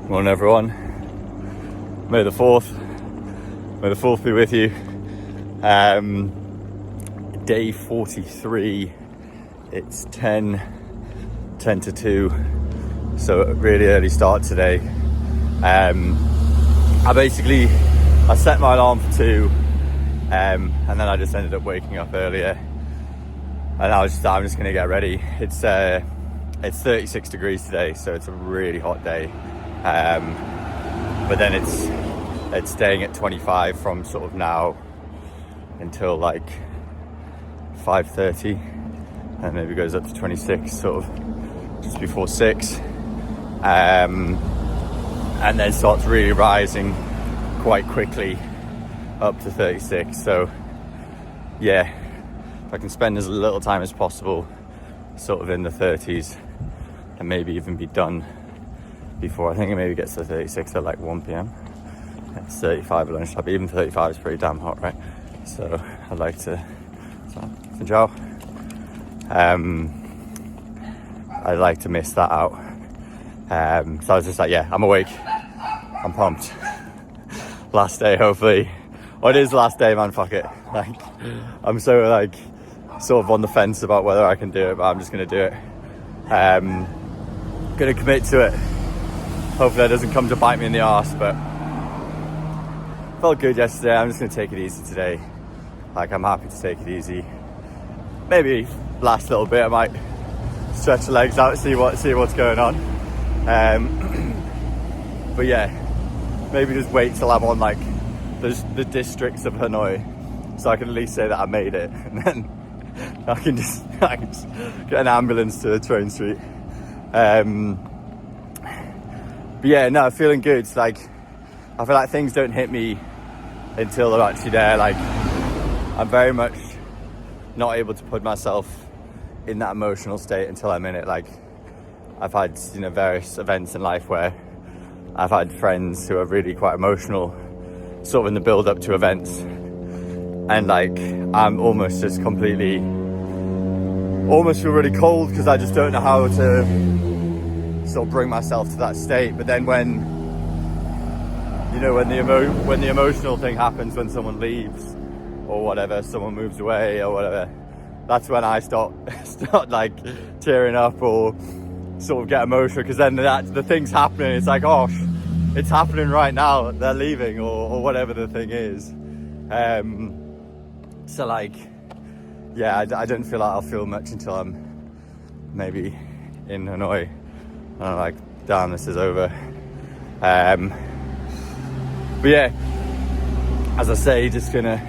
Morning everyone. May the 4th be with you. Day 43. It's 10 to 2, so a really early start today. I set my alarm for 2, and then I just ended up waking up earlier, and I'm just gonna get ready. It's 36 degrees today, so it's a really hot day. But then it's staying at 25 from sort of now until like 5:30, and maybe goes up to 26 sort of just before 6, and then starts really rising quite quickly up to 36. So yeah, if I can spend as little time as possible sort of in the 30s and maybe even be done before, I think it maybe gets to 36 at like 1 p.m. It's 35 at lunchtime, but even 35 is pretty damn hot, right? So I'd like to, I'd like to miss that out. So I was just like, yeah, I'm awake, I'm pumped. Last day, hopefully. Oh, it is the last day, man, fuck it. Like, I'm so like, sort of on the fence about whether I can do it, but I'm just gonna do it. Gonna commit to it. Hopefully that doesn't come to bite me in the arse, but felt good yesterday. I'm just gonna take it easy today. Like, I'm happy to take it easy. Maybe last little bit I might stretch the legs out, see what's going on. But yeah, maybe just wait till I'm on like the districts of Hanoi, so I can at least say that I made it, and then I can just get an ambulance to Train Street. But yeah, no, feeling good. Like, I feel like things don't hit me until they're actually there. Like, I'm very much not able to put myself in that emotional state until I'm in it. Like, I've had, various events in life where I've had friends who are really quite emotional sort of in the build up to events, and like, I'm almost just completely feel really cold because I just don't know how to sort of bring myself to that state. But then when the emotional thing happens, when someone leaves or whatever, someone moves away or whatever, that's when I start like tearing up or sort of get emotional, because then the thing's happening. It's like, oh, it's happening right now, they're leaving or whatever the thing is. So like, yeah, I don't feel like I'll feel much until I'm maybe in Hanoi. I'm like, damn, this is over. But yeah, as I say, just gonna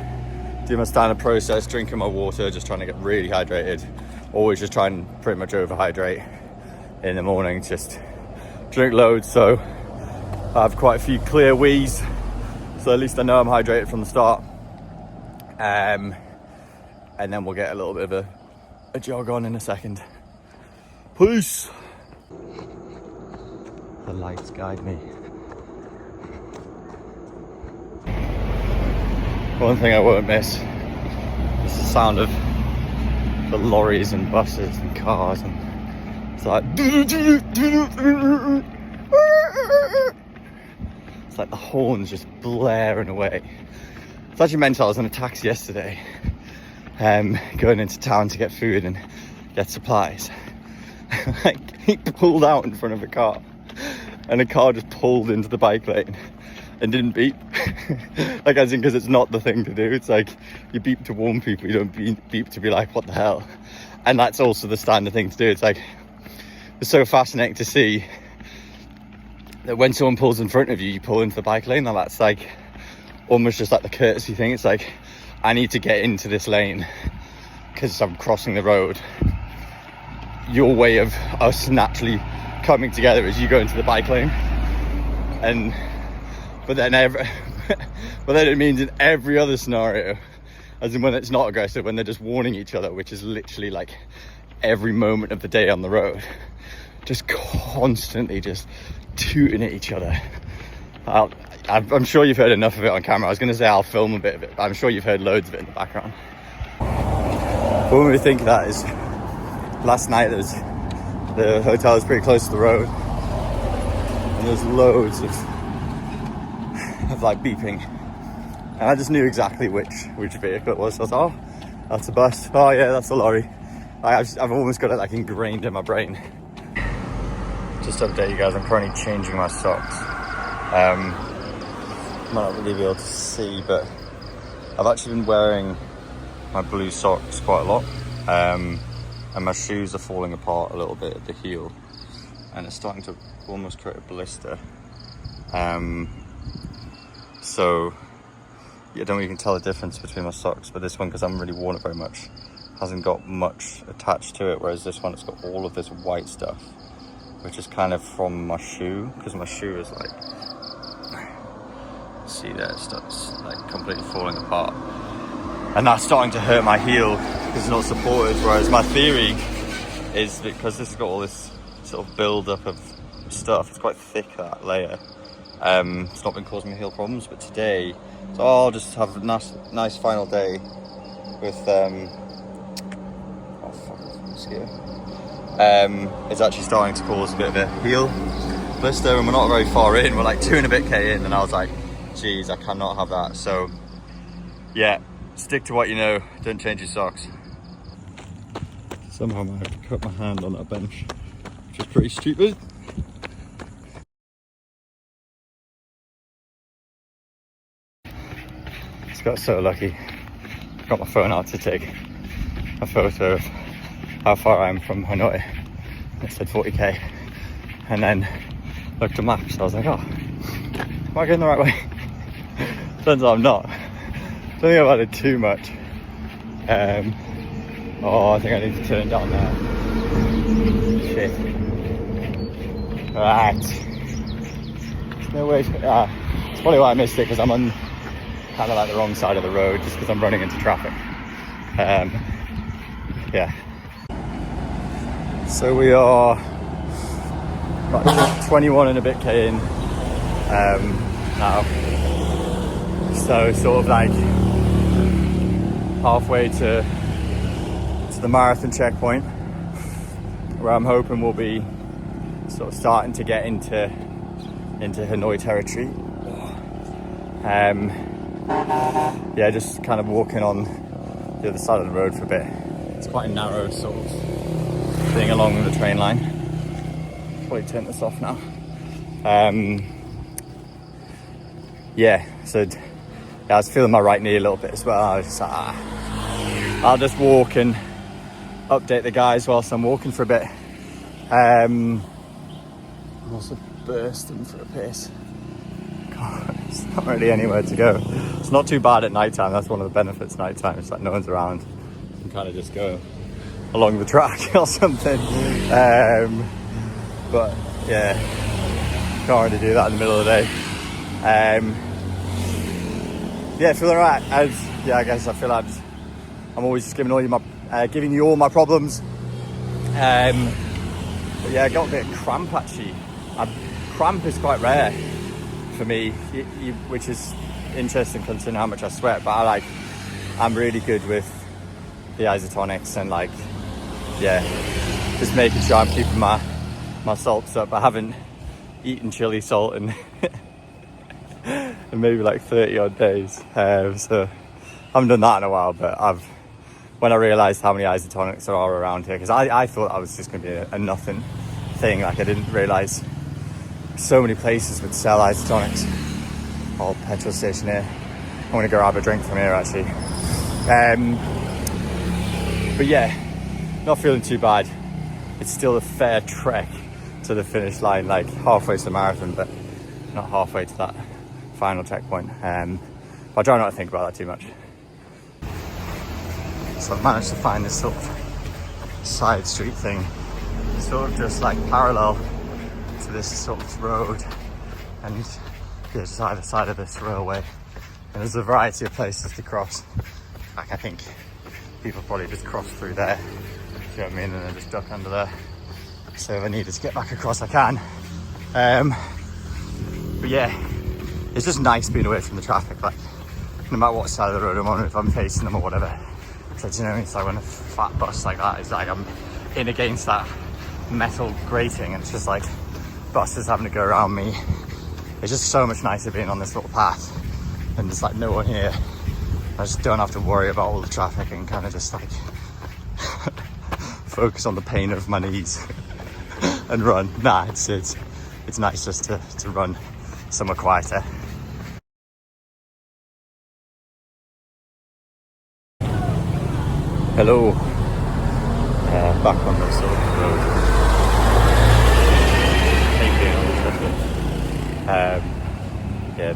do my standard process, drinking my water, just trying to get really hydrated. Always just try and pretty much overhydrate in the morning, just drink loads, so I have quite a few clear wheeze, so at least I know I'm hydrated from the start. And then we'll get a little bit of a jog on in a second. Peace. The lights guide me. One thing I won't miss is the sound of the lorries and buses and cars, and it's like it's like the horns just blaring away. It's actually mental. I was on a taxi yesterday, going into town to get food and get supplies. Like, he pulled out in front of a car, and the car just pulled into the bike lane and didn't beep. Like, as in, because it's not the thing to do. It's like, you beep to warn people, you don't beep to be like, what the hell? And that's also the standard thing to do. It's like, it's so fascinating to see that when someone pulls in front of you, you pull into the bike lane, and that's like almost just like the courtesy thing. It's like, I need to get into this lane because I'm crossing the road. Your way of us naturally coming together is you go into the bike lane, but then it means in every other scenario, as in when it's not aggressive, when they're just warning each other, which is literally like every moment of the day on the road, just constantly just tooting at each other. I'm sure you've heard enough of it on camera. I was going to say I'll film a bit of it, but I'm sure you've heard loads of it in the background. What made me think of that is last night the hotel was pretty close to the road, and and there's loads of like beeping, and I just knew exactly which vehicle it was. So I was like, oh, that's a bus. Oh yeah, that's a lorry. I've almost got it like ingrained in my brain. Just to update you guys, I'm currently changing my socks. Might not really be able to see, but I've actually been wearing my blue socks quite a lot, and my shoes are falling apart a little bit at the heel, and it's starting to almost create a blister. So yeah, I don't really can tell the difference between my socks, but this one, because I haven't really worn it very much, hasn't got much attached to it, whereas this one, it's got all of this white stuff, which is kind of from my shoe, because my shoe is like, see there, it starts like completely falling apart, and that's starting to hurt my heel because it's not supported. Whereas my theory is because this has got all this sort of build up of stuff, it's quite thick, that layer, it's not been causing me heel problems. But today, so I'll just have a nice final day with oh fuck, mosquito. It's actually starting to cause a bit of a heel blister, and we're not very far in, we're like 2 and a bit K in, and I was like, geez, I cannot have that. So yeah, stick to what you know, don't change your socks. Somehow I've cut my hand on that bench, which is pretty stupid. Just got so lucky. Got my phone out to take a photo of how far I am from Hanoi. It said 40k, and then looked at maps. I was like, oh, am I going the right way? Turns out I'm not. I don't think I've added too much. Oh, I think I need to turn down there. Shit. Right. There's no way. It's probably why I missed it, because I'm on kind of like the wrong side of the road, just because I'm running into traffic. Yeah. So we are about 21 and a bit K in now. So sort of like halfway to the marathon checkpoint, where I'm hoping we'll be sort of starting to get into Hanoi territory. Yeah, just kind of walking on the other side of the road for a bit. It's quite a narrow sort of thing along the train line. Probably turn this off now. Yeah, so yeah, I was feeling my right knee a little bit as well. I was just like, I'll just walk and update the guys whilst I'm walking for a bit. I'm also bursting for a piss. God, it's not really anywhere to go. It's not too bad at night time. That's one of the benefits of night time. It's like no one's around. You can kind of just go along the track or something. But yeah, can't really do that in the middle of the day. Yeah, feeling alright. I guess I feel like I'm always just giving you all my problems. But yeah, I got a bit of cramp actually. Cramp is quite rare for me, which is interesting considering how much I sweat. But I'm really good with the isotonics and just making sure I'm keeping my salts up. I haven't eaten chili salt in maybe like 30 odd days, so I haven't done that in a while. But when I realised how many isotonics there are around here, because I thought I was just going to be a nothing thing, I didn't realise so many places would sell isotonics. Old petrol station here. I'm going to go grab a drink from here actually. But yeah, not feeling too bad. It's still a fair trek to the finish line, like halfway to the marathon, but not halfway to that final checkpoint. But I try not to think about that too much. So I've managed to find this sort of side street thing, sort of just like parallel to this sort of road, and just either side of this railway. And there's a variety of places to cross. Like I think people probably just cross through there, you know what I mean, and then just duck under there. So if I needed to get back across, I can. But yeah, it's just nice being away from the traffic. Like no matter what side of the road I'm on, if I'm facing them or whatever. So you know, it's like when a fat bus like that is like I'm in against that metal grating, and it's just like buses having to go around me. It's just so much nicer being on this little path and there's like no one here. I just don't have to worry about all the traffic and kind of just like focus on the pain of my knees and run. Nah, it's nice just to run somewhere quieter. Hello, back on the sort of road. Yeah,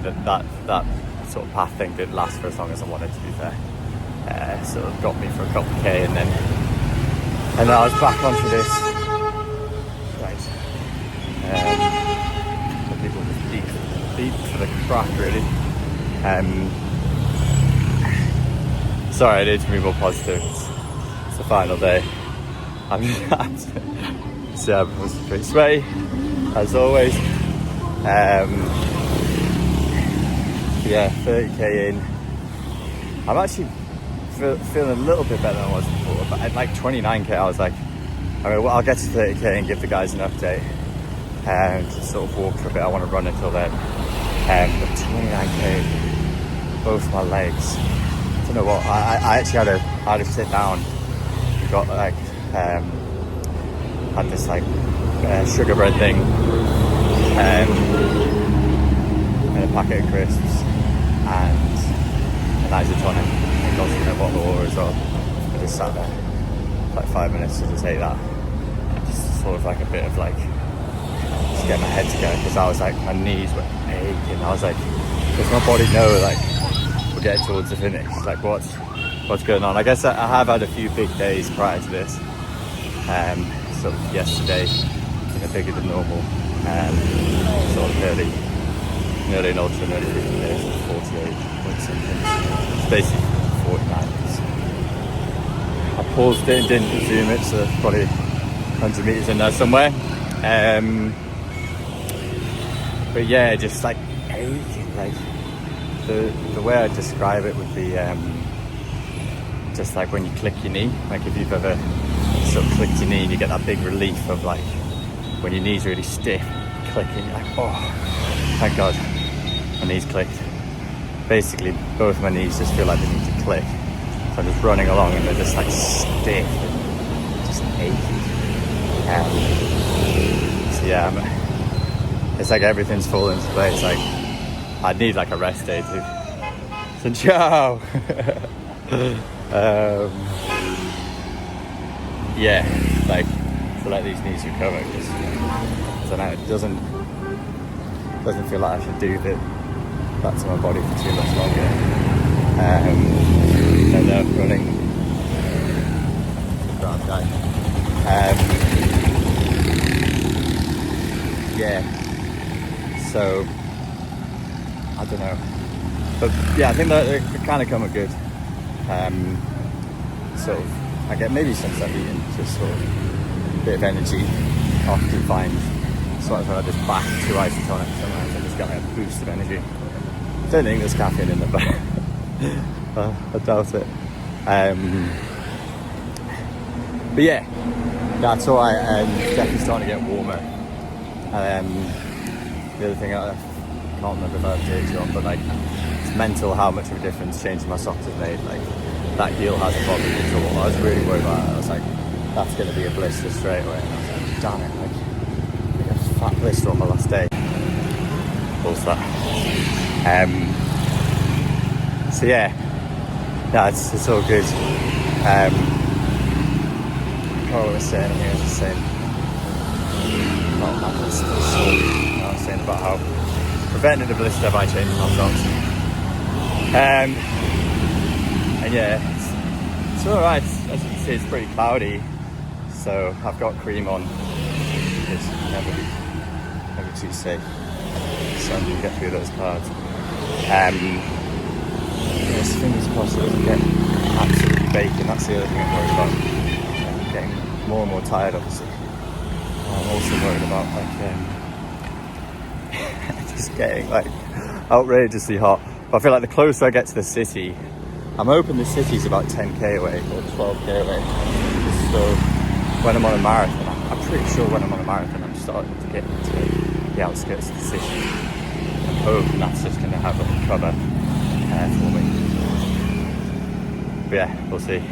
that sort of path thing didn't last for as long as I wanted, to be fair. So it got me for a couple of K, and then I was back onto this. Right. The people just beat for the crack, really. Sorry, I need to be more positive. It's the final day. I'm just so I'm pretty sweaty, as always. Yeah, 30k in. I'm actually feeling a little bit better than I was before, but at like 29k I was like, well, I'll get to 30k and give the guys an update and to sort of walk for a bit. I want to run until then. But 29k, both my legs. I don't know what, I actually had to sit down. We got like, had this like sugar bread thing and a packet of crisps and an isotonic and got some bottle of water as well. I just sat there like 5 minutes to just ate that. Just sort of like a bit of like, just get my head together, because I was like, my knees were aching. I was like, does my body know like we're getting towards the finish? Like what's going on? I guess I have had a few big days prior to this. Sort of yesterday, bigger than normal. Sort of nearly an ultra, nearly 50 days, 48 point something. It's basically 49. I paused it and didn't resume it, so there's probably 100 meters in there somewhere. But yeah, just like aching. Like the way I describe it would be just like when you click your knee. Like if you've ever sort of clicked your knee and you get that big relief of like when your knee's really stiff, clicking, you're like, oh, thank God, my knees clicked. Basically, both my knees just feel like they need to click. So I'm just running along and they're just like stiff and just achy. So yeah, it's like everything's falling into place. Like I'd need like a rest day to ciao. Yeah, like to let these knees recover, because I don't know, it doesn't feel like I should do that to my body for too much longer. And running ground guy. Yeah, so I don't know, but yeah, I think that it kind of come a good sort of, I get maybe some stuff eating, just sort of a bit of energy. Often find sort of just back to isotonic sometimes, I just get like a boost of energy. I don't think there's caffeine in them, but I doubt it. But yeah, that's all right. Definitely starting to get warmer. The other thing, I can't remember if I have data on, but like it's mental how much of a difference changing my socks has made. Like that heel hasn't bothered me at all. I was really worried about it. I was like, that's going to be a blister straight away. And I was like, damn it, like I got a fat blister on my last day. What's that? So yeah, it's all good. What was I saying? I was just saying about that blister. I was saying about how preventing the blister by changing my socks. And yeah, it's alright. As you can see, it's pretty cloudy, so I've got cream on. It's never too safe. So I'm gonna get through those clouds. Yes, fingers crossed it doesn't get absolutely baking. That's the other thing I'm worried about. I'm getting more and more tired, obviously. I'm also worried about like just getting like outrageously hot. But I feel like the closer I get to the city, I'm hoping the city's about 10k away or 12k away. So when I'm on a marathon, I'm pretty sure when I'm on a marathon I'm starting to get into the outskirts of the city. I'm hoping that's just going to have a cover for me. But yeah, we'll see.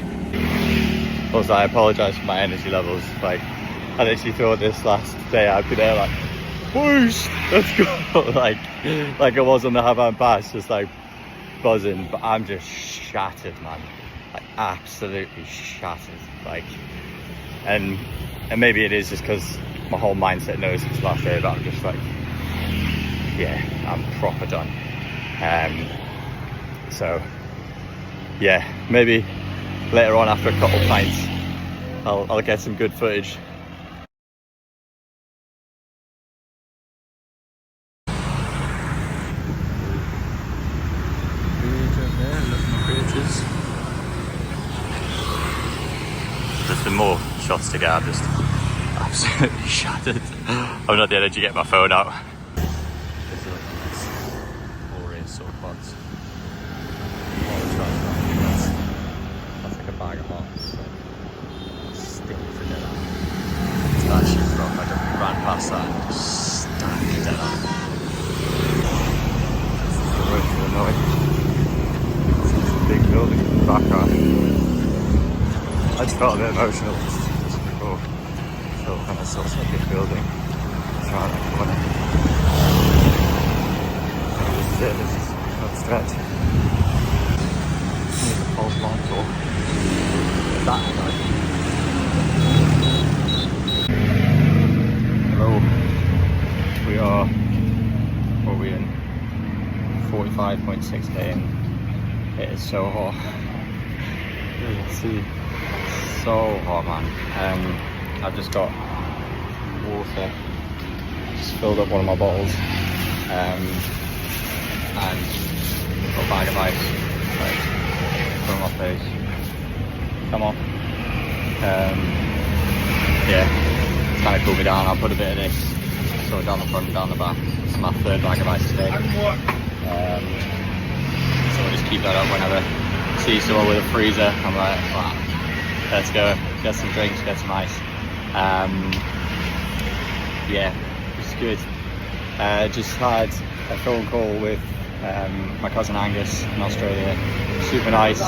Also, I apologise for my energy levels. Like, I literally thought this last day I'd be there like, whoosh, let's go. like I was on the Havana Pass, just like buzzing. But I'm just shattered, man. Like, absolutely shattered. Like, and maybe it is just because my whole mindset knows it's last day, but I'm just like, yeah, I'm proper done. So yeah, maybe later on after a couple pints I'll get some good footage. There's been more shots to get. I'm just absolutely shattered. I've not the energy to get my phone out. There's a nice glorious sort of box. That's like a bag of hops. Stinks to death. So that shit's rough. I just ran past that and just stank to death. This is the road to the north. It's a big building in the background. I just felt a bit emotional just before. So kind of saw a big building. It's around that corner. This is it, this is that stretch. Here's the false line tour. That night. Hello. We are, what are we in? 45.6k and it is so hot. You can see. So hot, man. I've just got water, just filled up one of my bottles, and got a bag of ice, like, from my face. Come on. Yeah, it's kind of cooled me down. I'll put a bit of this, so down the front and down the back. It's my third bag of ice today. So I'll just keep that up whenever I see someone with a freezer. I'm like, wow. Let's go, get some drinks, get some ice. Yeah, it's good. Just had a phone call with my cousin Angus in Australia. Super nice.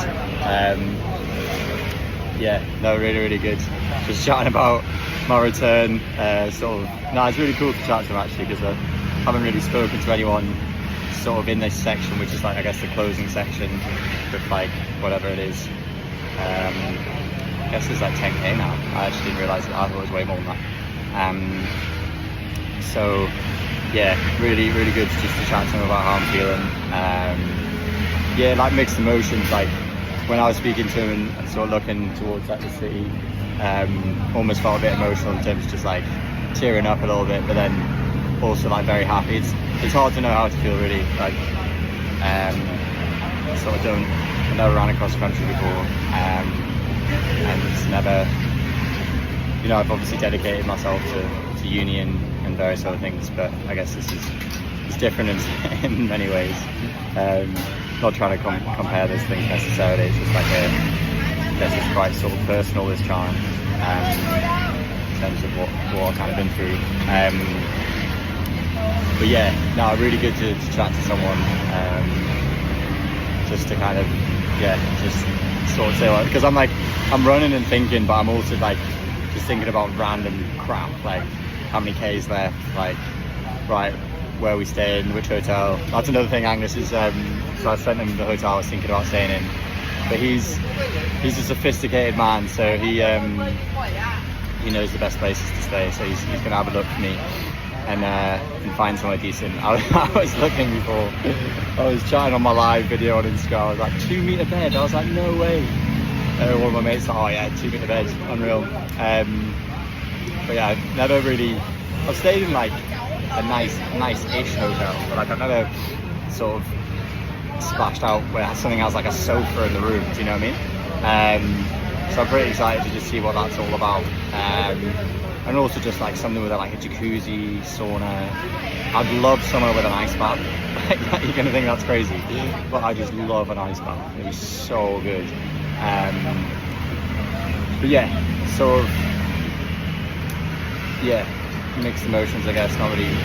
Yeah, no, really good. Just chatting about my return. It's really cool to chat to him actually, because I haven't really spoken to anyone sort of in this section, which is like, I guess, the closing section with like whatever it is. I guess it's like 10k now. I actually didn't realise that. I thought it was way more than that. So yeah, really good just to chat to him about how I'm feeling. Yeah, like mixed emotions. Like when I was speaking to him and sort of looking towards like the city, almost felt a bit emotional in terms of just like tearing up a little bit, but then also like very happy. It's hard to know how to feel really. Like sort of I've never ran across the country before. And it's never, you know, I've obviously dedicated myself to uni and various other things, but I guess it's different in many ways. Not trying to compare those things necessarily. It's just like it's quite sort of personal, this charm, in terms of what I've kind of been through. But yeah, no, really good to chat to someone, just to kind of, yeah, just sort of say, like, because I'm running and thinking, but I'm also like just thinking about random crap, like how many K's left, like right where we staying, which hotel. That's another thing. Angus is so I sent him the hotel I was thinking about staying in, but he's a sophisticated man, so he knows the best places to stay, so he's gonna have a look for me and find somewhere decent. I was looking before, I was chatting on my live video on Instagram, I was like 2 meter bed, I was like no way. One of my mates like, oh yeah, 2 meter bed, unreal. But yeah, I've never really, I've stayed in like a nice-ish hotel, but like I've never sort of splashed out where something has like a sofa in the room, do you know what I mean? So I'm pretty excited to just see what that's all about. And also just like something with like a jacuzzi, sauna. I'd love somewhere with an ice bath. Like, you're gonna think that's crazy, but I just love an ice bath. It'd be so good. But yeah, sort of, yeah, mixed emotions, I guess. Not really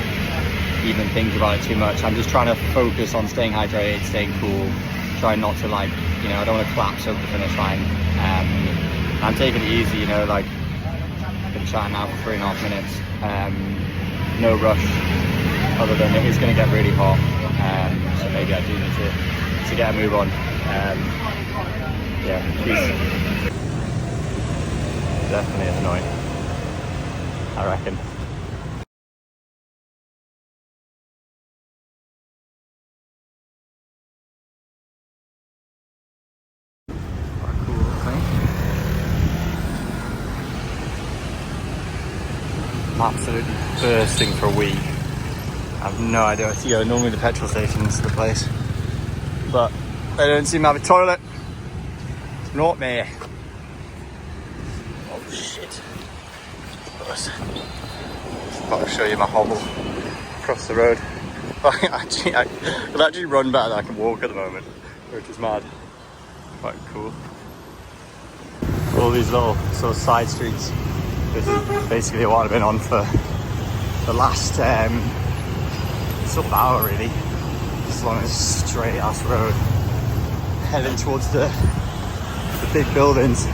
even think about it too much. I'm just trying to focus on staying hydrated, staying cool, trying not to like, you know, I don't want to collapse over the finish line. I'm taking it easy, you know, like been chatting now for 3.5 minutes. No rush, other than it is going to get really hot. So maybe I do need to get a move on. Yeah, peace. Definitely annoying, I reckon. I'm absolutely bursting for a wee. I have no idea where to go. Normally the petrol station's the place, but they don't seem to have a toilet. It's not me. Oh shit. I'll show you my hobble across the road. I can actually run better than I can walk at the moment, which is mad. Quite cool. All these little sort of side streets. This is basically what I've been on for the last sort of hour really. Just along this straight ass road, heading towards the big buildings,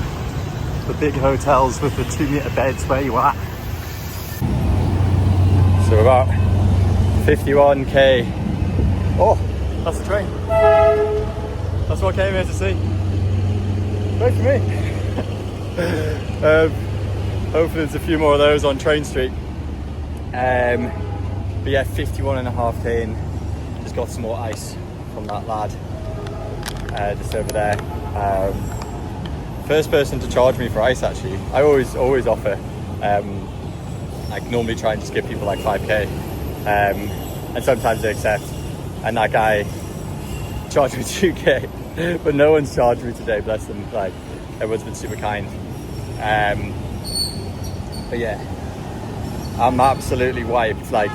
the big hotels with the 2-meter beds where you are. So about 51k. Oh, that's the train. That's what I came here to see. Great for me. Hopefully there's a few more of those on Train Street. But yeah, 51.5k in. Just got some more ice from that lad just over there. First person to charge me for ice actually. I always offer. I normally try and just give people like 5k, and sometimes they accept. And that guy charged me 2k, but no one's charged me today. Bless them. Like everyone's been super kind. But yeah, I'm absolutely wiped, like,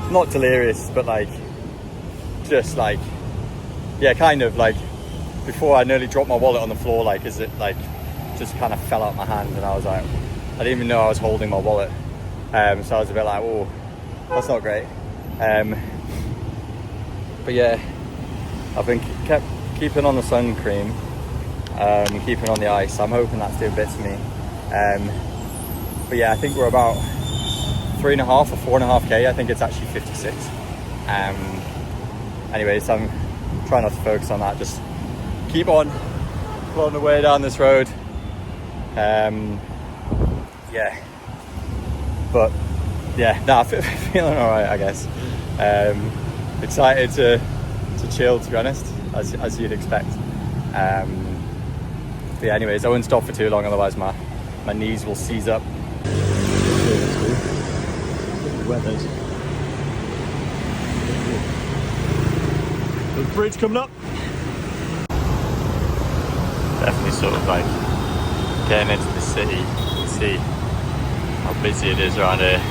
not delirious, but like, just like, yeah, kind of like, before I nearly dropped my wallet on the floor, like, as it like, just kind of fell out my hand, and I was like, I didn't even know I was holding my wallet, so I was a bit like, oh, that's not great, but yeah, I've been kept keeping on the sun cream, keeping on the ice. I'm hoping that's doing bits for me. But yeah, I think we're about 3.5 or 4.5k. I think it's actually 56. Anyways, I'm trying not to focus on that. Just keep on plodding away down this road. Yeah, but yeah, nah, feeling all right, I guess. Excited to chill, to be honest, as you'd expect. But yeah, anyways, I won't stop for too long, otherwise my knees will seize up. Weathers. The bridge coming up. Definitely sort of like getting into the city. You can see how busy it is around here.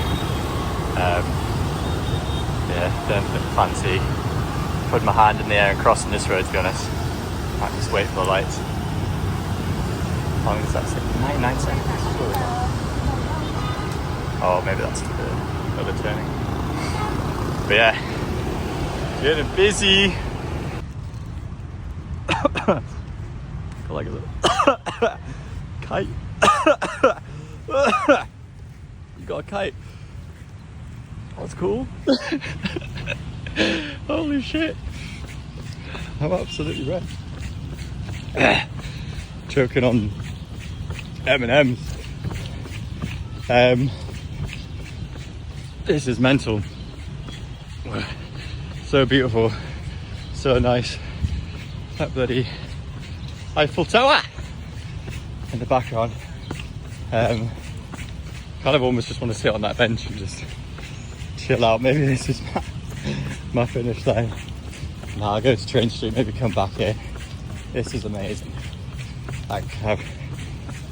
Yeah, don't fancy putting my hand in the air and crossing this road, to be honest. Might just wait for the lights. How long does that say? 99 seconds. Oh, maybe that's for the other turning. But yeah, getting busy. Got like a little kite. You got a kite. That's cool. Holy shit. I'm absolutely wrecked. Choking on M&M's. This is mental. So beautiful, so nice. That bloody Eiffel Tower in the background. Kind of almost just want to sit on that bench and just chill out. Maybe this is my finish line. Now I'll go to Train Street, maybe come back here. This is amazing. Like, I've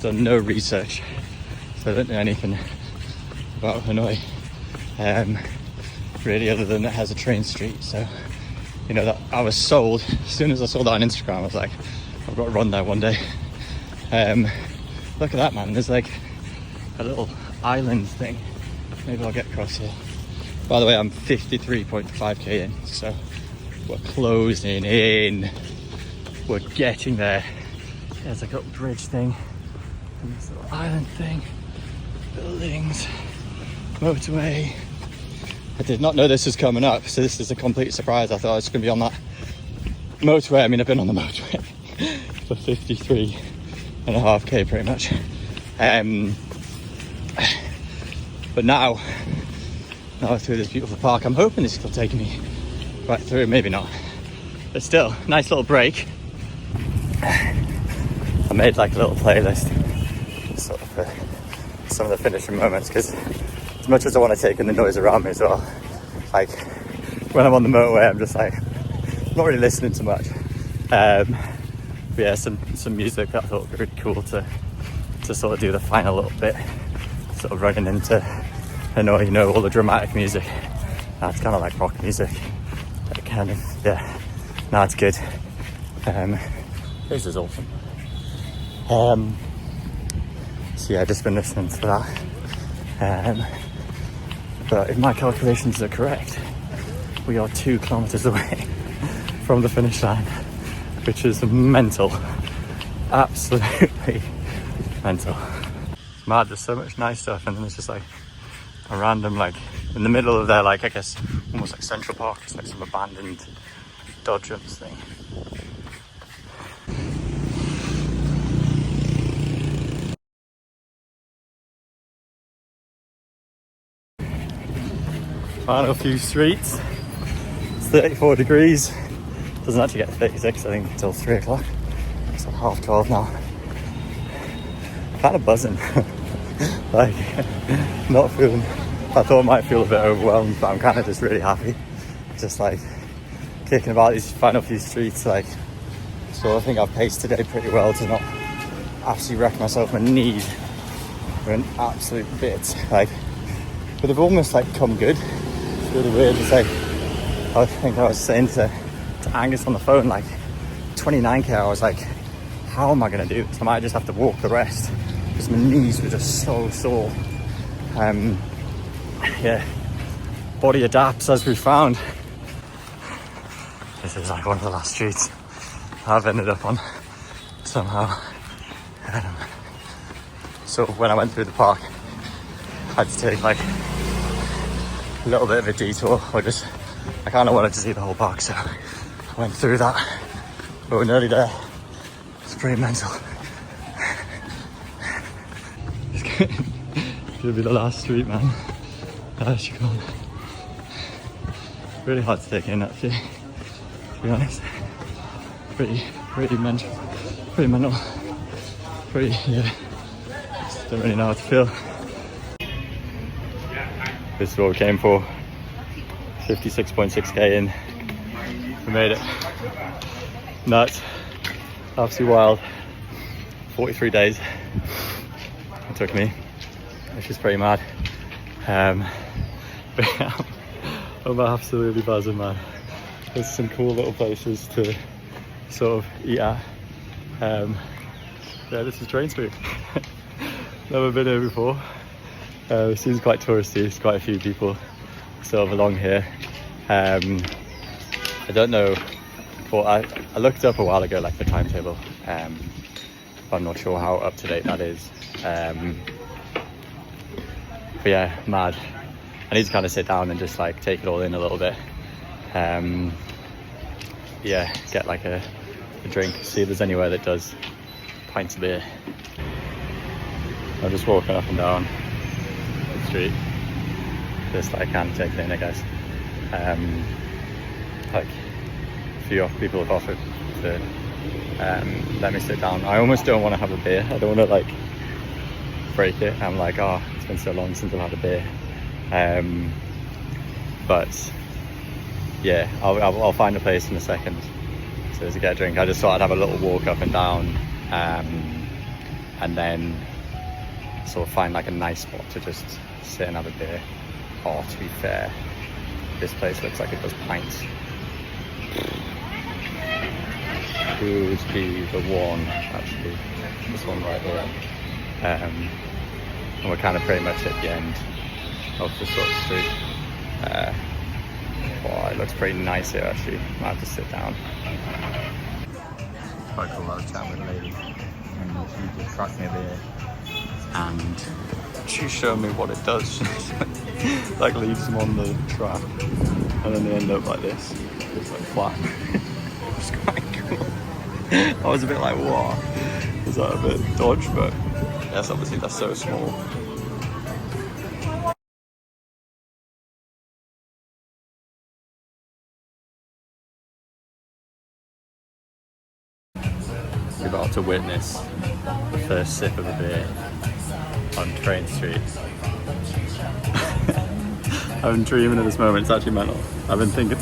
done no research, so I don't know anything about Hanoi. Really, other than it has a train street. So, you know, that I was sold as soon as I saw that on Instagram. I was like, I've got to run there one day. Look at that, man. There's like a little island thing. Maybe I'll get across here. By the way, I'm 53.5k in, so we're closing in. We're getting there. There's like a little bridge thing, and this little island thing, buildings, motorway. I did not know this was coming up, so this is a complete surprise. I thought I was going to be on that motorway. I mean, I've been on the motorway for 53.5k pretty much. But now through this beautiful park, I'm hoping this will take me right through, maybe not. But still, nice little break. I made like a little playlist, sort of for some of the finishing moments, because as much as I want to take in the noise around me as well, like when I'm on the motorway, I'm just like not really listening to much. But yeah, some music that I thought would be really cool to sort of do the final little bit, sort of running into, I know you know all the dramatic music. That's kind of like rock music. That kind of, yeah, no, it's good. This is awesome. So yeah, I've just been listening to that. But if my calculations are correct, we are 2 kilometers away from the finish line, which is mental. Absolutely mental. It's mad, there's so much nice stuff, and then there's just like a random, like in the middle of there, like I guess almost like Central Park, it's like some abandoned Dodgems thing. Final few streets. It's 34 degrees. Doesn't actually get 36, I think, until 3 o'clock. It's like 12:30 now. Kind of buzzing. Like, not feeling, I thought I might feel a bit overwhelmed, but I'm kind of just really happy. Just like kicking about these final few streets. Like, so I think I've paced today pretty well to not absolutely wreck myself. My knees are an absolute bit. Like, but they've almost like come good. It's really weird. It's like, I think I was saying to Angus on the phone, like 29k, I was like, how am I going to do this? I might just have to walk the rest because my knees were just so sore. Yeah, body adapts, as we found. This is like one of the last streets I've ended up on somehow. So when I went through the park, I had to take like a little bit of a detour, or just, I kind of wanted to see the whole park, so I went through that, but we're nearly there. It's pretty mental. It's gonna be the last street, man. As you go on. Really hard to take in, actually, to be honest. Pretty mental. Pretty mental. Yeah. Just don't really know how to feel. This is what we came for. 56.6k in. We made it. Nuts. Absolutely wild. 43 days it took me, which is pretty mad. But yeah, I'm absolutely buzzing, man. There's some cool little places to sort of eat at. Yeah, this is Train Street. Never been here before. It seems quite touristy. There's quite a few people sort of along here. I don't know, but I looked up a while ago, like the timetable. But I'm not sure how up to date that is. But yeah, mad. I need to kind of sit down and just like take it all in a little bit. Yeah, get like a drink, see if there's anywhere that does pints of beer. I'm just walking up and down the street, just like kind of take it in, I guess. Like a few people have offered to let me sit down. I almost don't want to have a beer. I don't want to like break it. I'm like, oh, it's been so long since I've had a beer. But yeah, I'll find a place in a second to get a drink. I just thought I'd have a little walk up and down, and then sort of find like a nice spot to just sit and have a beer. Oh, to be fair, this place looks like it does pints. Could be the one, actually, this one right here. And we're kind of pretty much at the end of the sort of street. Oh, it looks pretty nice here actually. Might have to sit down. Quite cool. I was chatting with a lady and she just cracked me a beer and she showed me what it does. Like leaves them on the track and then they end up like this. It's like flat. It's quite cool. I was a bit like, what? Is that a bit dodge? But yes, obviously that's so small. You're about to witness the first sip of a beer on Train Street. I've been dreaming of this moment. It's actually mental. I've been thinking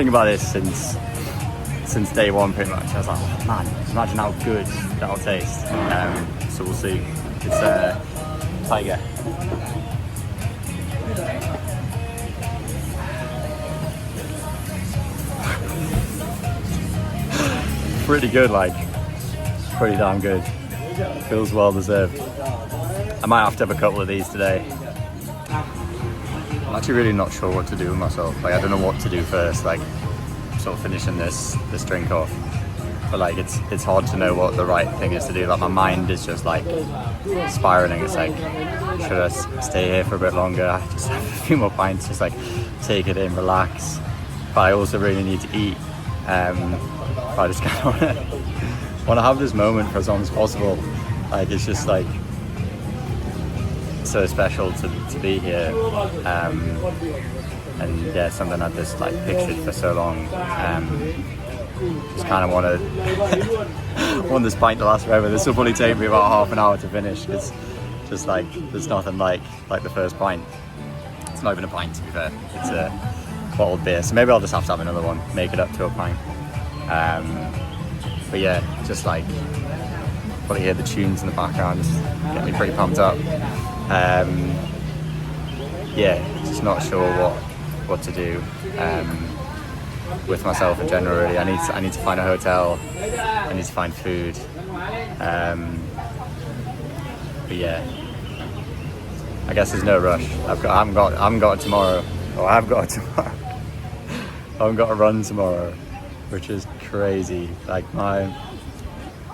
about this since day one, pretty much. I was like, oh, man, imagine how good that'll taste. So we'll see. It's Tiger. Pretty good, like. Pretty damn good. Feels well deserved. I might have to have a couple of these today. I'm actually really not sure what to do with myself. Like I don't know what to do first, like sort of finishing this drink off. But like it's hard to know what the right thing is to do. Like my mind is just like spiraling. It's like, should I stay here for a bit longer? Just have a few more pints, just like take it in, relax. But I also really need to eat. I just kind of want to have this moment for as long as possible. Like it's just like so special to be here, and yeah, something I've just like pictured for so long. Just kind of want this pint to last forever. This will probably take me about half an hour to finish. It's just like there's nothing like the first pint. It's not even a pint, to be fair. It's a bottled beer, so maybe I'll just have to have another one, make it up to a pint. But yeah, just like probably hear the tunes in the background, just get me pretty pumped up. Yeah, just not sure what to do with myself in general. Really, I need to find a hotel. I need to find food. But yeah, I guess there's no rush. I haven't got it tomorrow. Or I have got it tomorrow. I haven't got to run tomorrow, which is crazy. Like my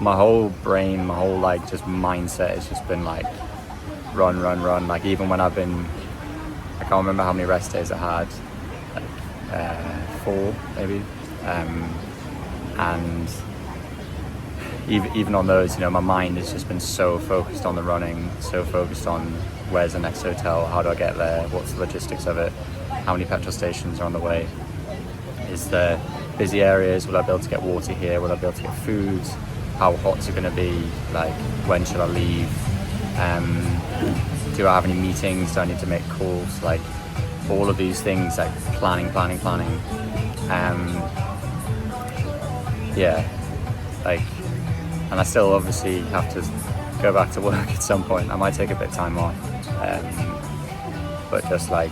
whole brain, my whole like just mindset has just been like run. Like even when I've been, I can't remember how many rest days I had, like 4 maybe, and even on those, you know, my mind has just been so focused on the running, so focused on where's the next hotel, how do I get there, what's the logistics of it, how many petrol stations are on the way, is there busy areas, will I be able to get water here, will I be able to get food, how hot's it going to be, like when should I leave, do I have any meetings, do I need to make calls, like all of these things, like planning. Yeah, like, and I still obviously have to go back to work at some point. I might take a bit of time off, but just like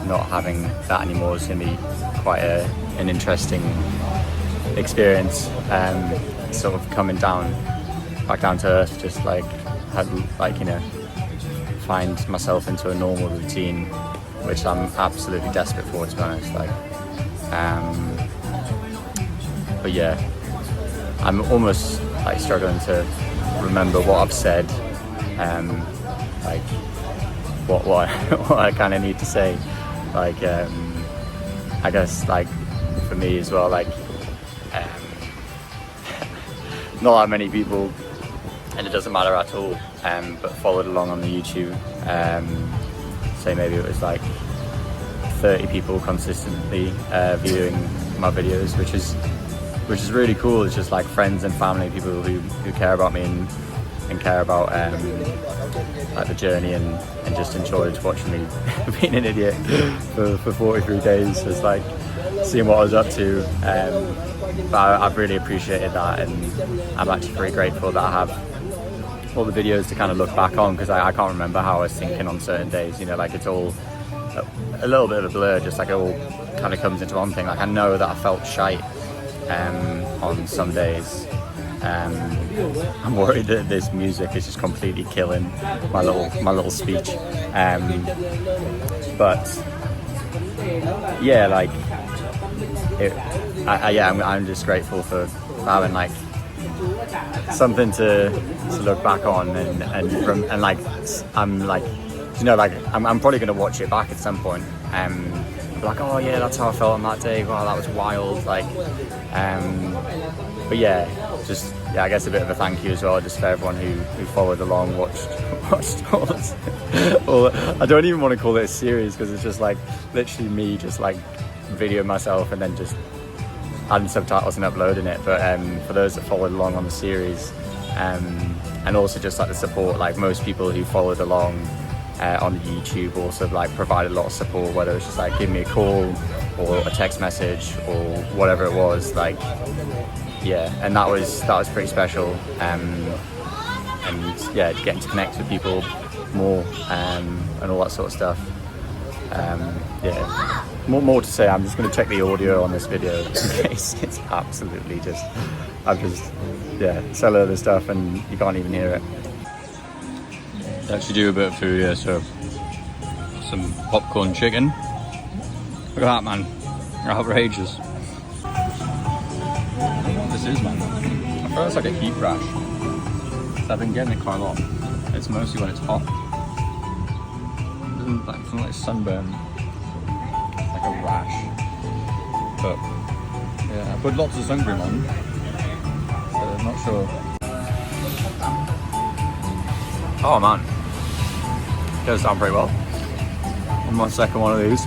not having that anymore is going to be quite an interesting experience. Sort of coming back down to earth, just like you know, find myself into a normal routine, which I'm absolutely desperate for, to be honest. Like, but yeah, I'm almost like struggling to remember what I've said, like what I kind of need to say. Like, I guess like for me as well, like not that many people, and it doesn't matter at all, but followed along on the YouTube. Say maybe it was like 30 people consistently viewing my videos, which is really cool. It's just like friends and family, people who care about me and care about like the journey and just enjoyed watching me being an idiot for 43 days. It's like seeing what I was up to. But I've really appreciated that, and I'm actually very grateful that I have all the videos to kind of look back on, because I can't remember how I was thinking on certain days. You know, like it's all a little bit of a blur, just like it all kind of comes into one thing. Like I know that I felt shite on some days. I'm worried that this music is just completely killing my little speech. But yeah, like I'm just grateful for having like something to look back on, and like I'm like, you know, like I'm probably gonna watch it back at some point, like, oh yeah, that's how I felt on that day. Wow, that was wild. Like, but yeah, just I guess a bit of a thank you as well, just for everyone who followed along, watched all this. Or I don't even want to call it a series, because it's just like literally me just like videoing myself and then just adding subtitles and uploading it. But for those that followed along on the series, and also just like the support, like most people who followed along on YouTube also like provided a lot of support, whether it's just like give me a call or a text message or whatever it was, like yeah, and that was pretty special, and yeah, getting to connect with people more, and all that sort of stuff. Yeah, more to say. I'm just going to check the audio on this video in case it's absolutely just, I've just, yeah, sell other stuff and you can't even hear it. Actually do a bit of food here, so some popcorn chicken. Look at that, man, outrageous. This is, man, I feel it's like a heat rash. I've been getting it quite a lot. It's mostly when it's hot. It doesn't like, it's not like sunburn. It's like a rash. But yeah, I put lots of sun cream on, so I'm not sure. Oh man, it goes down pretty well. On my second one of these.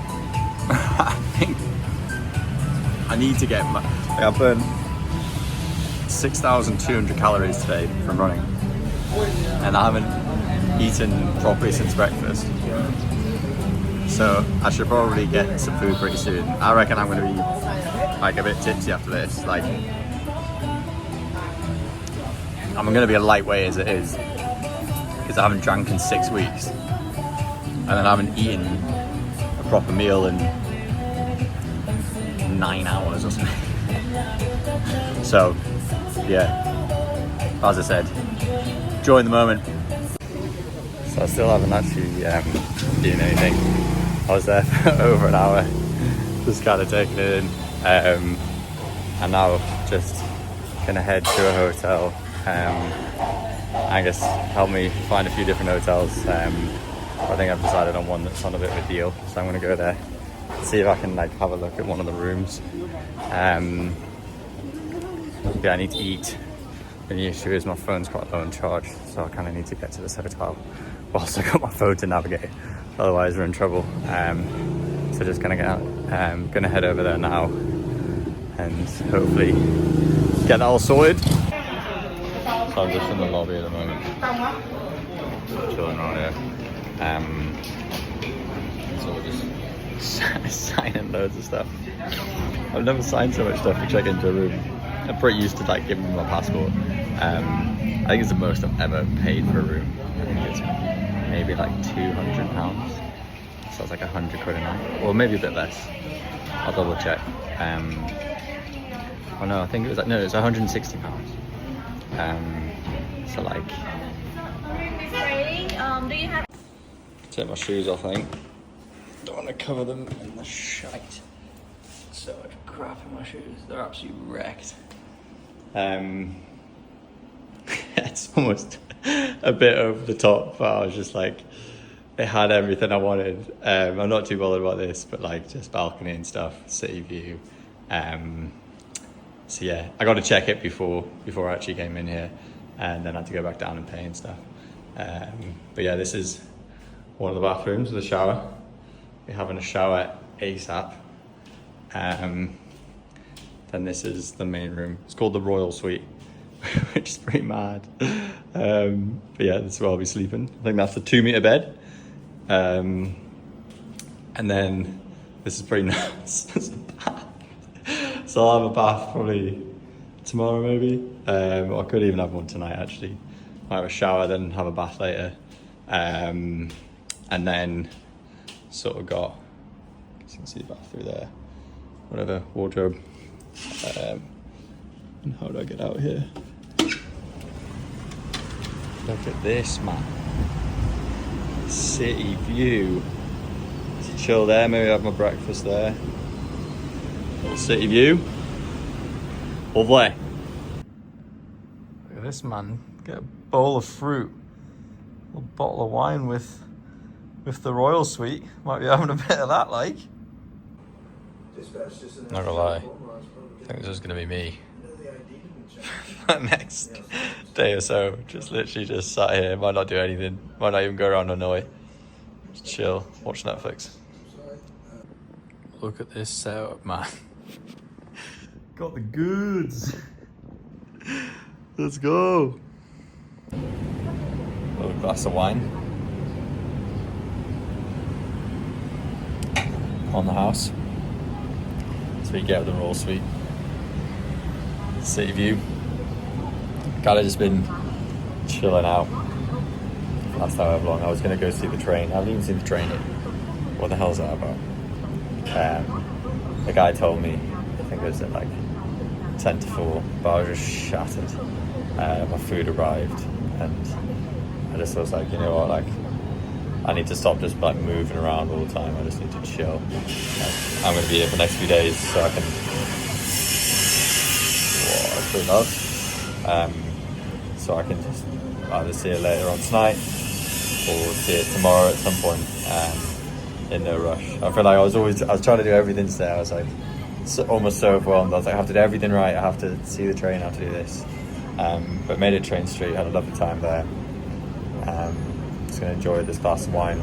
I think I need to get my, like, I burned 6,200 calories today from running, and I haven't eaten properly since breakfast, so I should probably get some food pretty soon. I reckon I'm going to be like a bit tipsy after this. Like, I'm going to be a lightweight as it is, because I haven't drank in 6 weeks, and then I haven't eaten a proper meal in 9 hours or something. So yeah, as I said, enjoying the moment. So I still haven't actually eaten anything. I was there for over an hour, just kind of taking it in, and now just gonna head to a hotel. I guess help me find a few different hotels. I think I've decided on one that's on a bit of a deal, so I'm gonna go there, see if I can like have a look at one of the rooms. Yeah, I need to eat. The issue is my phone's quite low on charge, so I kind of need to get to this hotel whilst I got my phone to navigate. Otherwise, we're in trouble. So just gonna head over there now and hopefully get that all sorted. So I'm just in the lobby at the moment, chilling around here. So we're just signing loads of stuff. I've never signed so much stuff to check into a room. I'm pretty used to like giving them my passport. I think it's the most I've ever paid for a room. I think it's maybe like £200. So it's like 100 quid a night, or maybe a bit less. I'll double check. Oh no, I think it was like, no, it's £160. So like, do you have? Take my shoes off, I think. Don't want to cover them in the shite. So much crap in my shoes, they're absolutely wrecked. It's almost a bit over the top, but I was just like, it had everything I wanted. I'm not too bothered about this, but like just balcony and stuff, city view. So yeah, I got to check it before I actually came in here, and then I had to go back down and pay and stuff. But yeah, this is one of the bathrooms with a shower. We're having a shower ASAP. Then this is the main room. It's called the Royal Suite, which is pretty mad. But yeah, this is where I'll be sleeping. I think that's the 2-meter bed. And then this is pretty nice. There's a bath. So I'll have a bath probably tomorrow maybe. Or I could even have one tonight actually. I'll have a shower, then have a bath later. And then sort of got, I guess you can see the bath through there. Whatever, wardrobe. And how do I get out here? Look at this, man. City view. to chill there, maybe have my breakfast there. Little city view. Lovely. Look at this, man. Get a bowl of fruit. A bottle of wine with the royal suite. Might be having a bit of that, like. Not gonna lie, I think this is gonna be me. Next day or so, just literally just sat here, might not do anything, might not even go around Hanoi. Just chill, watch Netflix. Look at this setup, man. Got the goods. Let's go. A little glass of wine. On the house. So you get the royal suite. City view. Kind of just been chilling out. Last however long. I was going to go see the train. I haven't even seen the train yet. What the hell is that about? The guy told me, I think it was at like 10 to 4, but I was just shattered. My food arrived and I just was like, you know what, like I need to stop just like moving around all the time. I just need to chill. I'm going to be here for the next few days so I can... Whoa, that's pretty loud. So I can just either see it later on tonight or see it tomorrow at some point, in no rush. I feel like I was trying to do everything today. I was like almost so overwhelmed. I was like, I have to do everything right. I have to see the train, I have to do this. But made it Train Street, had a lovely time there. Just gonna enjoy this glass of wine.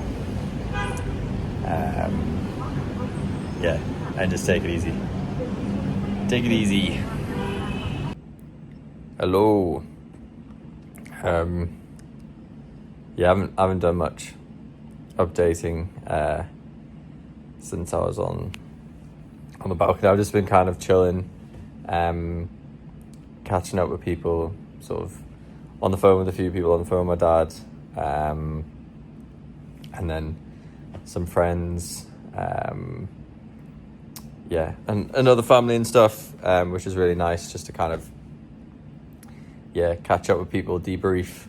Yeah, and just take it easy. Take it easy. Hello. Yeah, I haven't done much updating since I was on the balcony. I've just been kind of chilling, catching up with people, sort of on the phone with a few people, on the phone with my dad, and then some friends, yeah, and other family and stuff, which is really nice just to kind of, yeah, catch up with people, debrief.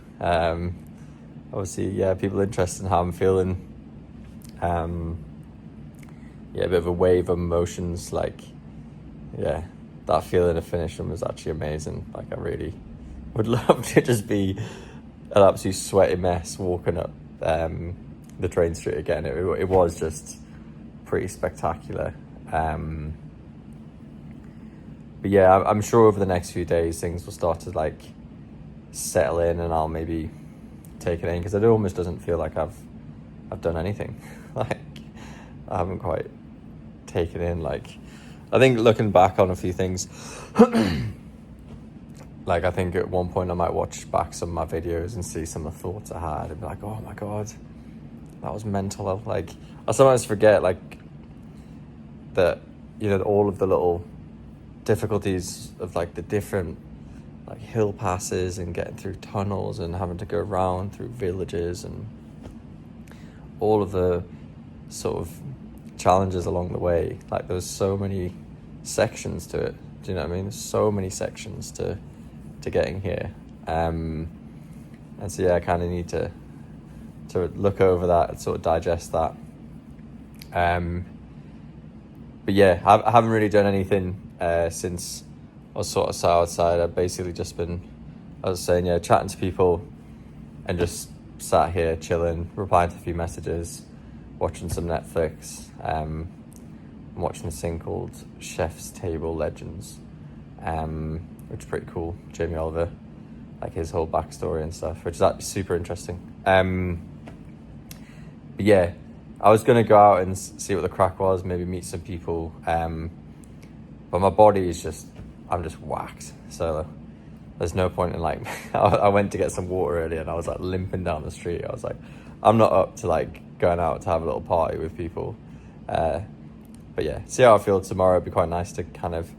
Obviously, yeah, people interested in how I'm feeling. Yeah, a bit of a wave of emotions, like, yeah, that feeling of finishing was actually amazing. Like, I really would love to just be an absolute sweaty mess walking up the Train Street again. It was just pretty spectacular. But yeah, I'm sure over the next few days things will start to like settle in, and I'll maybe take it in, because it almost doesn't feel like I've done anything. Like, I haven't quite taken in, like, I think looking back on a few things, like I think at one point I might watch back some of my videos and see some of the thoughts I had and be like, oh my god, that was mental. Like, I sometimes forget, like, that, you know, all of the little difficulties of like the different like hill passes and getting through tunnels and having to go around through villages and all of the sort of challenges along the way. Like, there's so many sections to it. Do you know what I mean? There's so many sections to getting here. And so yeah, I kind of need to look over that and sort of digest that. But yeah, I haven't really done anything since I was sort of sat outside. I've basically just been, I was saying, yeah, chatting to people and just sat here chilling, replying to a few messages, watching some Netflix. I'm watching this thing called Chef's Table Legends, which is pretty cool. Jamie Oliver, like his whole backstory and stuff, which is actually super interesting. But yeah, I was going to go out and see what the crack was, maybe meet some people. But my body is just, I'm just whacked. So there's no point in like, I went to get some water earlier and I was like limping down the street. I was like, I'm not up to like going out to have a little party with people. But yeah, see how I feel tomorrow. It'd be quite nice to kind of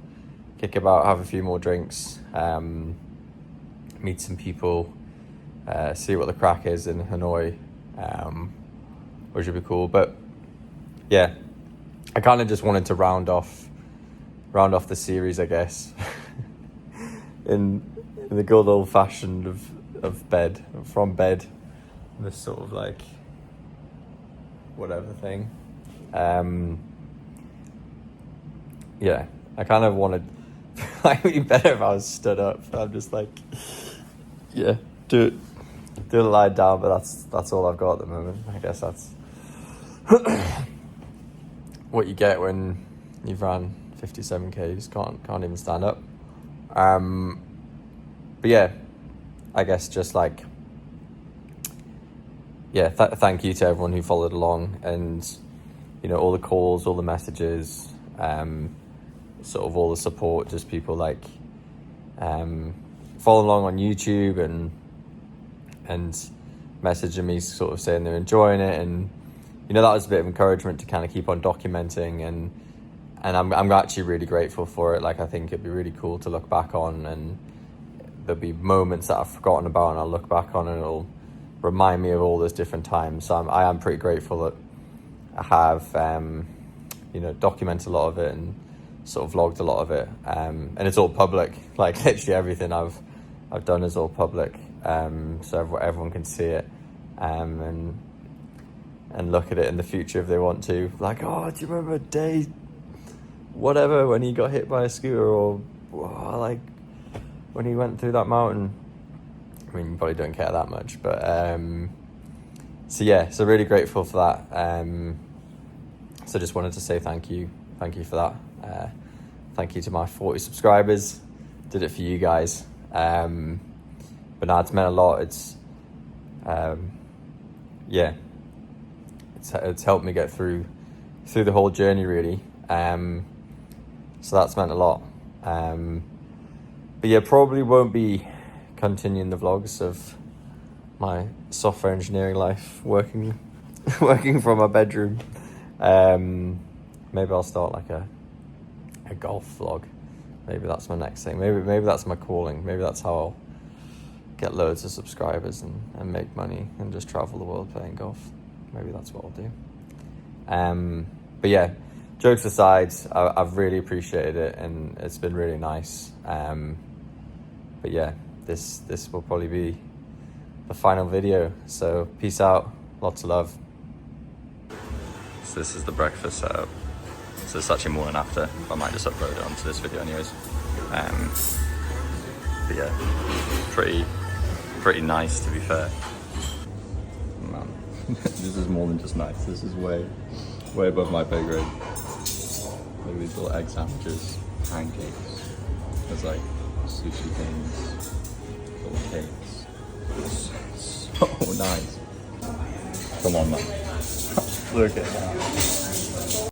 kick about, have a few more drinks, meet some people, see what the crack is in Hanoi, which would be cool. But yeah, I kind of just wanted to round off the series, I guess, in the good old fashioned of bed, from bed, this sort of like whatever thing. Yeah, I kind of wanted, like, it'd be better if I was stood up. I'm just like, yeah, do it lie down, but that's all I've got at the moment. I guess that's what you get when you've ran 57k. You just can't even stand up. But yeah, I guess just like, yeah, thank you to everyone who followed along, and you know, all the calls, all the messages, sort of all the support, just people like following along on YouTube and messaging me, sort of saying they're enjoying it, and you know, that was a bit of encouragement to kind of keep on documenting, and I'm actually really grateful for it. Like, I think it'd be really cool to look back on, and there'll be moments that I've forgotten about, and I'll look back on and it'll remind me of all those different times. So I am pretty grateful that I have you know, documented a lot of it and sort of vlogged a lot of it, and it's all public. Like, literally everything I've done is all public, so everyone can see it, and look at it in the future if they want to. Like, oh, do you remember day whatever when he got hit by a scooter, or like when he went through that mountain? I mean, you probably don't care that much, but so yeah, so really grateful for that. So just wanted to say thank you for that. Thank you to my 40 subscribers. Did it for you guys. But no, it's meant a lot. It's yeah, it's helped me get through the whole journey, really. So that's meant a lot. But yeah, probably won't be continuing the vlogs of my software engineering life, working from my bedroom. Maybe I'll start like a golf vlog. Maybe that's my next thing. Maybe that's my calling. Maybe that's how I'll get loads of subscribers and make money and just travel the world playing golf. Maybe that's what I'll do. But yeah, jokes aside, I've really appreciated it, and it's been really nice. But yeah, this will probably be the final video. So peace out, lots of love. So this is the breakfast setup. So it's actually morning after. I might just upload it onto this video anyways. But yeah, pretty nice, to be fair. Man, this is more than just nice. This is way above my pay grade. Look at these little egg sandwiches, pancakes. There's like sushi things, little cakes. It's so nice. Come on, man. Look at that.